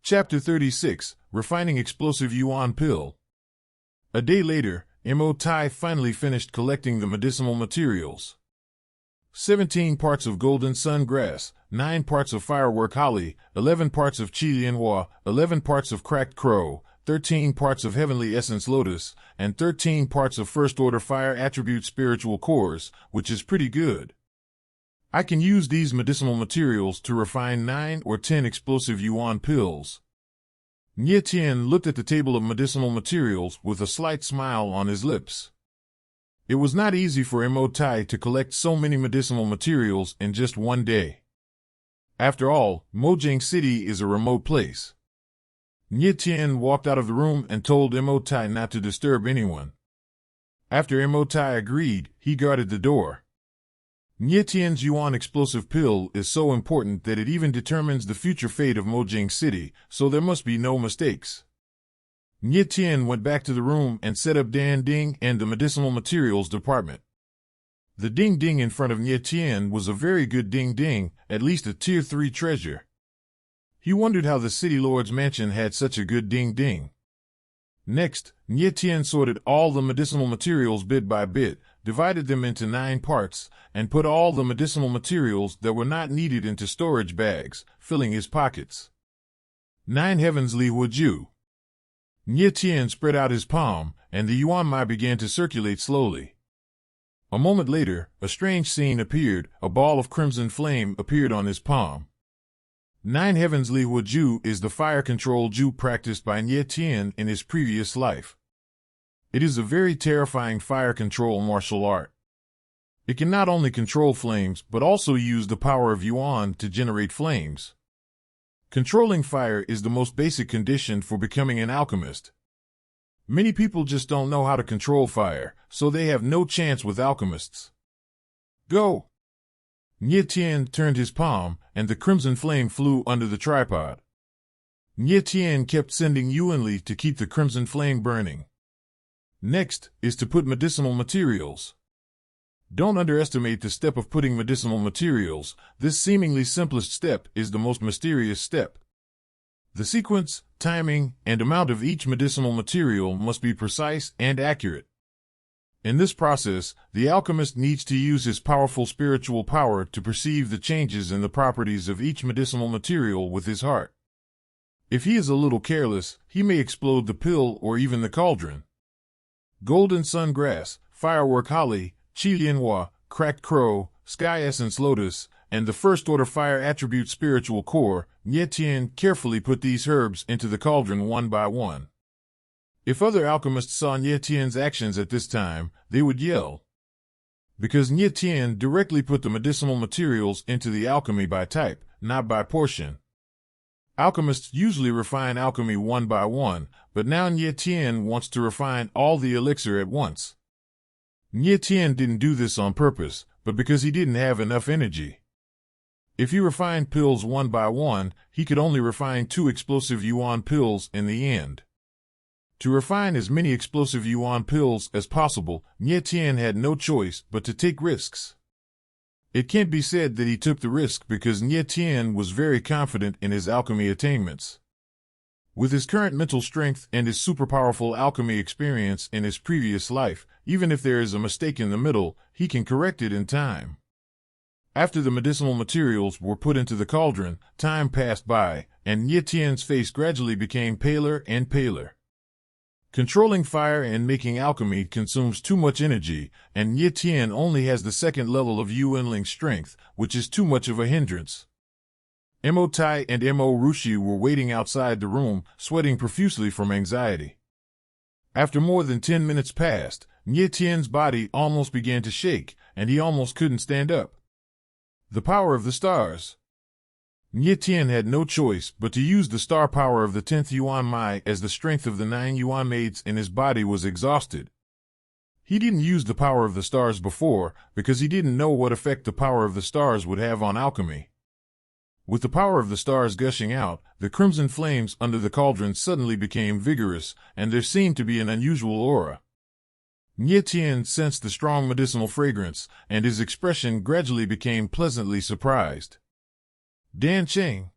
Chapter 36, Refining Explosive Yuan Pill. A day later, Mo Tai finally finished collecting the medicinal materials. 17 parts of golden sun grass, 9 parts of firework holly, 11 parts of Yuan, 11 parts of cracked crow, 13 parts of heavenly essence lotus, and 13 parts of first-order fire attribute spiritual cores, which is pretty good. I can use these medicinal materials to refine 9 or 10 explosive Yuan pills. Nie Tian looked at the table of medicinal materials with a slight smile on his lips. It was not easy for Mo Tai to collect so many medicinal materials in just one day. After all, Mojang City is a remote place. Nie Tian walked out of the room and told Mo Tai not to disturb anyone. After Mo Tai agreed, he guarded the door. Nie Tian's Yuan explosive pill is so important that it even determines the future fate of Mojang City, so there must be no mistakes. Nie Tian went back to the room and set up Dan Ding and the medicinal materials department. The Ding Ding in front of Nie Tian was a very good Ding Ding, at least a Tier 3 treasure. He wondered how the City Lord's mansion had such a good Ding Ding. Next, Nie Tian sorted all the medicinal materials bit by bit, divided them into 9 parts, and put all the medicinal materials that were not needed into storage bags, filling his pockets. 9 heavens Li Huiju. Nie Tian spread out his palm, and the Yuan Mai began to circulate slowly. A moment later, a strange scene appeared. A ball of crimson flame appeared on his palm. 9 heavens Li Huiju is the fire control Ju practiced by Nie Tian in his previous life. It is a very terrifying fire control martial art. It can not only control flames but also use the power of Yuan to generate flames. Controlling fire is the most basic condition for becoming an alchemist. Many people just don't know how to control fire, so they have no chance with alchemists. Go! Nie Tian turned his palm, and the crimson flame flew under the tripod. Nie Tian kept sending Yuan Li to keep the crimson flame burning. Next is to put medicinal materials. Don't underestimate the step of putting medicinal materials. This seemingly simplest step is the most mysterious step. The sequence, timing, and amount of each medicinal material must be precise and accurate. In this process, the alchemist needs to use his powerful spiritual power to perceive the changes in the properties of each medicinal material with his heart. If he is a little careless, he may explode the pill or even the cauldron. Golden sun grass, firework holly, Yuan, cracked crow, sky essence lotus, and the first-order fire attribute spiritual core, Nie Tian carefully put these herbs into the cauldron one by one. If other alchemists saw Nie Tian's actions at this time, they would yell. Because Nie Tian directly put the medicinal materials into the alchemy by type, not by portion. Alchemists usually refine alchemy one by one, but now Nie Tian wants to refine all the elixir at once. Nie Tian didn't do this on purpose, but because he didn't have enough energy. If he refined pills one by one, he could only refine 2 explosive Yuan pills in the end. To refine as many explosive Yuan pills as possible, Nie Tian had no choice but to take risks. It can't be said that he took the risk because Nie Tian was very confident in his alchemy attainments. With his current mental strength and his super-powerful alchemy experience in his previous life, even if there is a mistake in the middle, he can correct it in time. After the medicinal materials were put into the cauldron, time passed by, and Nie Tian's face gradually became paler and paler. Controlling fire and making alchemy consumes too much energy, and Nie Tian only has the 2nd level of Yuanling strength, which is too much of a hindrance. Mo Tai and Mo Rushi were waiting outside the room, sweating profusely from anxiety. After more than 10 minutes passed, Nie Tian's body almost began to shake, and he almost couldn't stand up. The power of the stars. Nie Tian had no choice but to use the star power of the 10th Yuan Mai as the strength of the 9 Yuan maids in his body was exhausted. He didn't use the power of the stars before because he didn't know what effect the power of the stars would have on alchemy. With the power of the stars gushing out, the crimson flames under the cauldron suddenly became vigorous, and there seemed to be an unusual aura. Nie Tian sensed the strong medicinal fragrance, and his expression gradually became pleasantly surprised. Dan Cheng.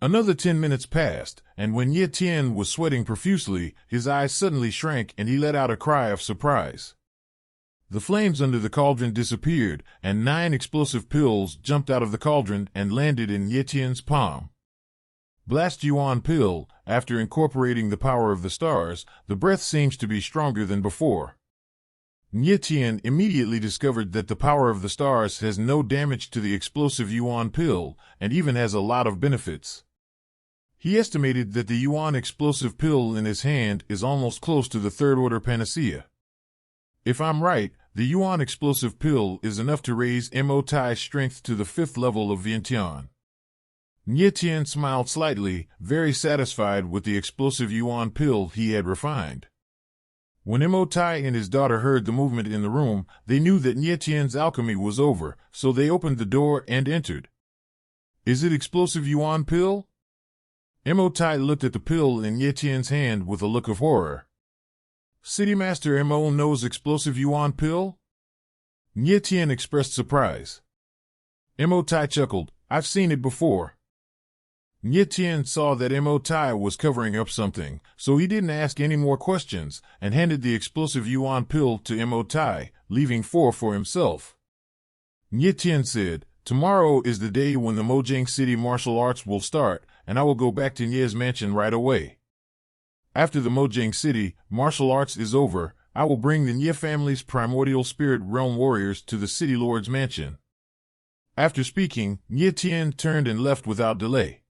Another 10 minutes passed, and when Ye Tian was sweating profusely, his eyes suddenly shrank and he let out a cry of surprise. The flames under the cauldron disappeared, and 9 explosive pills jumped out of the cauldron and landed in Ye Tian's palm. Blast Yuan pill. After incorporating the power of the stars, the breath seems to be stronger than before. Ye Tian immediately discovered that the power of the stars has no damage to the explosive Yuan pill, and even has a lot of benefits. He estimated that the Yuan explosive pill in his hand is almost close to the third-order panacea. If I'm right, the Yuan explosive pill is enough to raise Mo Tai's strength to the 5th level of Vientiane. Ye Tian smiled slightly, very satisfied with the explosive Yuan pill he had refined. When Mo Tai and his daughter heard the movement in the room, they knew that Ye Tian's alchemy was over, so they opened the door and entered. Is it explosive Yuan pill? Mo Tai looked at the pill in Ye Tian's hand with a look of horror. City Master Mo knows explosive Yuan pill? Ye Tian expressed surprise. Mo Tai chuckled, I've seen it before. Ye Tian saw that Mo Tai was covering up something, so he didn't ask any more questions, and handed the explosive Yuan pill to Mo Tai, leaving 4 for himself. Ye Tian said, tomorrow is the day when the Mojang City martial arts will start, and I will go back to Nie's mansion right away. After the Mojang City martial arts is over, I will bring the Nie family's primordial spirit realm warriors to the City Lord's mansion. After speaking, Ye Tian turned and left without delay.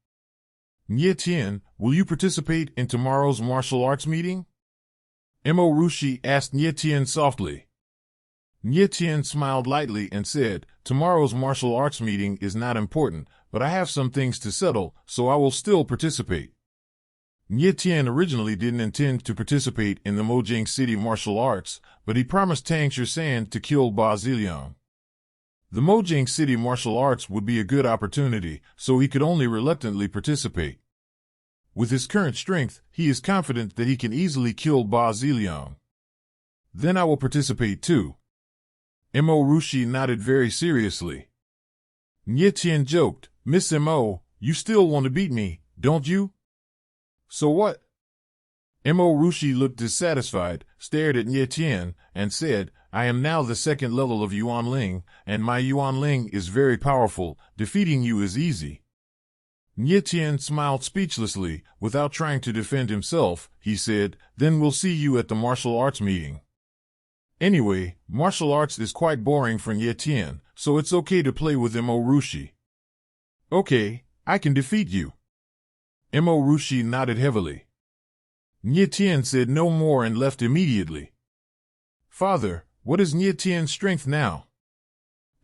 Ye Tian, will you participate in tomorrow's martial arts meeting? Mo Rushi asked Ye Tian softly. Ye Tian smiled lightly and said, tomorrow's martial arts meeting is not important, but I have some things to settle, so I will still participate. Ye Tian originally didn't intend to participate in the Mojang City martial arts, but he promised Tang Shan to kill Ba Ziliang. The Mojang City martial arts would be a good opportunity, so he could only reluctantly participate. With his current strength, he is confident that he can easily kill Ba Ziliang. Then I will participate too. Mo Rushi nodded very seriously. Ye Tian joked, Miss Mo, you still want to beat me, don't you? So what? Mo Rushi looked dissatisfied, stared at Ye Tian, and said, I am now the 2nd level of Yuan Ling, and my Yuan Ling is very powerful. Defeating you is easy. Ye Tian smiled speechlessly. Without trying to defend himself, he said, then we'll see you at the martial arts meeting. Anyway, martial arts is quite boring for Ye Tian, so it's okay to play with Mo Rushi. Okay, I can defeat you. Mo Rushi nodded heavily. Ye Tian said no more and left immediately. Father, what is Ye Tian's strength now?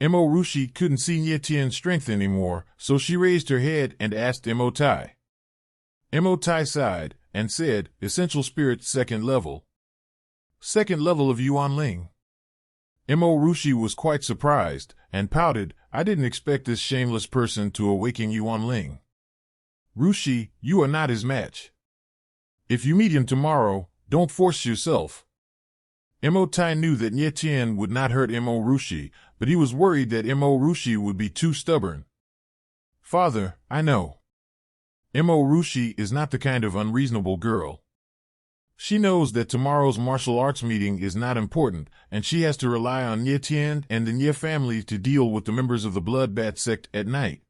Mo Rushi couldn't see Ye Tian's strength anymore, so she raised her head and asked Mo Tai. Mo Tai sighed and said, Essential Spirit 2nd level. 2nd level of Yuan Ling. Mo Rushi was quite surprised and pouted, I didn't expect this shameless person to awaken Yuan Ling. Rushi, you are not his match. If you meet him tomorrow, don't force yourself. Mo Tai knew that Ye Tian would not hurt Mo Rushi, but he was worried that Mo Rushi would be too stubborn. Father, I know. Mo Rushi is not the kind of unreasonable girl. She knows that tomorrow's martial arts meeting is not important, and she has to rely on Ye Tian and the Nie family to deal with the members of the Bloodbat sect at night.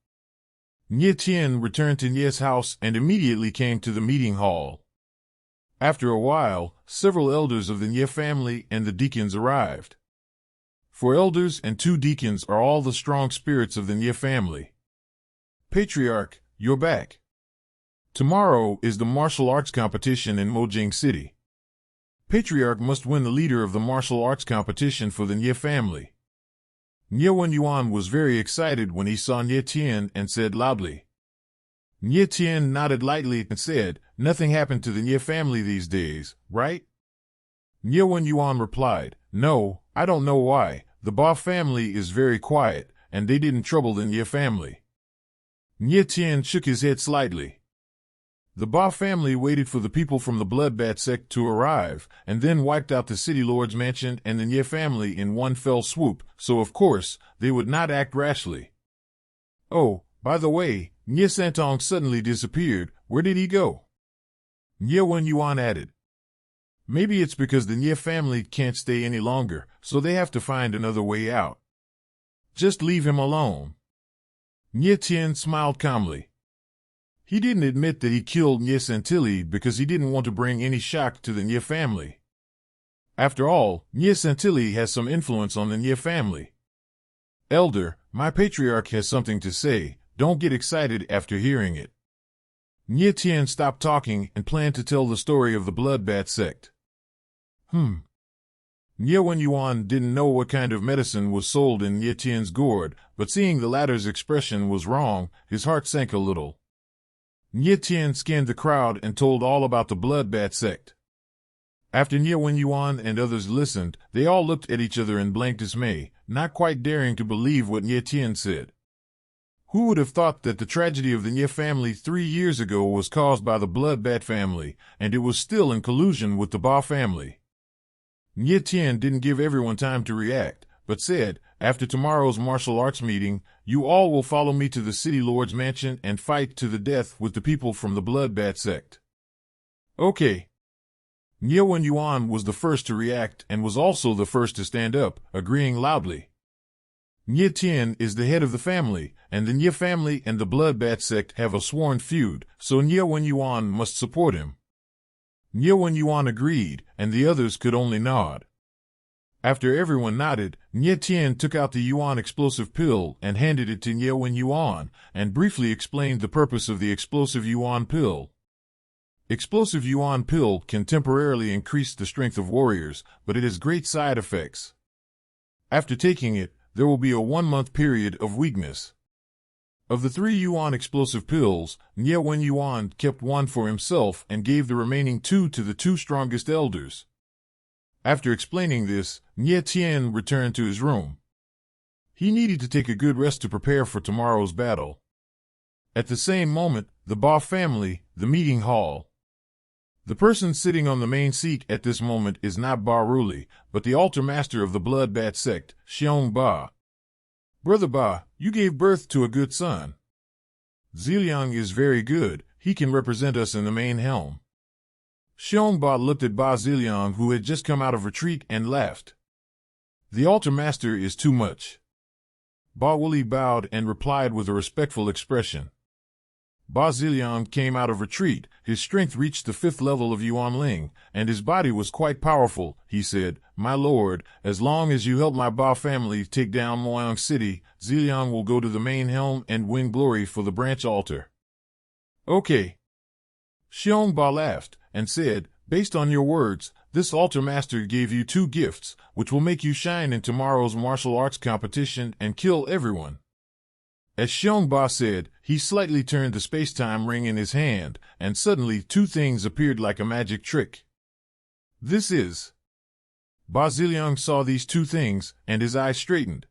Ye Tian returned to Nie's house and immediately came to the meeting hall. After a while, several elders of the Nie family and the deacons arrived. 4 elders and 2 deacons are all the strong spirits of the Nie family. Patriarch, you're back. Tomorrow is the martial arts competition in Mojang City. Patriarch must win the leader of the martial arts competition for the Nie family. Nie Yuan was very excited when he saw Ye Tian and said loudly. Ye Tian nodded lightly and said, nothing happened to the Nie family these days, right? Ye Yuan replied, no, I don't know why. The Ba family is very quiet, and they didn't trouble the Nie family. Ye Tian shook his head slightly. The Ba family waited for the people from the Bloodbat sect to arrive, and then wiped out the City Lord's mansion and the Nie family in one fell swoop, so of course, they would not act rashly. Oh, by the way, Nye Santong suddenly disappeared. Where did he go? Nye Wen Yuan added. Maybe it's because the Nye family can't stay any longer, so they have to find another way out. Just leave him alone. Nye Tian smiled calmly. He didn't admit that he killed Nye Santilli because he didn't want to bring any shock to the Nye family. After all, Nye Santilli has some influence on the Nye family. Elder, my patriarch has something to say. Don't get excited after hearing it. Nye Tian stopped talking and planned to tell the story of the Bloodbat sect. Nye Wen Yuan didn't know what kind of medicine was sold in Nye Tian's gourd, but seeing the latter's expression was wrong, his heart sank a little. Nye Tian scanned the crowd and told all about the Bloodbat sect. After Nye Wen Yuan and others listened, they all looked at each other in blank dismay, not quite daring to believe what Nye Tian said. Who would have thought that the tragedy of the Nye family 3 years ago was caused by the Bloodbat family, and it was still in collusion with the Ba family? Nye Tian didn't give everyone time to react, but said, after tomorrow's martial arts meeting, you all will follow me to the city lord's mansion and fight to the death with the people from the Bloodbat sect. Okay. Nye Wen Yuan was the first to react and was also the first to stand up, agreeing loudly. Nye Tian is the head of the family, and the Nye family and the Bloodbat sect have a sworn feud, so Nye Wen Yuan must support him. Nye Wen Yuan agreed, and the others could only nod. After everyone nodded, Nye Tian took out the Yuan explosive pill and handed it to Nye Wen Yuan, and briefly explained the purpose of the explosive Yuan pill. Explosive Yuan pill can temporarily increase the strength of warriors, but it has great side effects. After taking it, there will be a 1-month period of weakness. Of the 3 Yuan explosive pills, Nye Wen Yuan kept 1 for himself and gave the remaining 2 to the 2 strongest elders. After explaining this, Nye Tian returned to his room. He needed to take a good rest to prepare for tomorrow's battle. At the same moment, the Ba family, the meeting hall. The person sitting on the main seat at this moment is not Ba Ruli, but the altar master of the Bloodbat sect, Xiong Ba. Brother Ba, you gave birth to a good son. Ziliang is very good, he can represent us in the main helm. Xiong Ba looked at Ba Ziliang, who had just come out of retreat, and laughed. The altar master is too much. Ba Wuli bowed and replied with a respectful expression. Ba Ziliang came out of retreat, his strength reached the 5th level of Yuan Ling, and his body was quite powerful. He said, My lord, as long as you help my Ba family take down Moyang City, Ziliang will go to the main helm and win glory for the branch altar. Okay. Xiong Ba laughed, and said, Based on your words, this altar master gave you 2 gifts, which will make you shine in tomorrow's martial arts competition and kill everyone. As Xiong Ba said, he slightly turned the space-time ring in his hand, and suddenly 2 things appeared like a magic trick. This is... Ba Ziliang saw these 2 things, and his eyes straightened.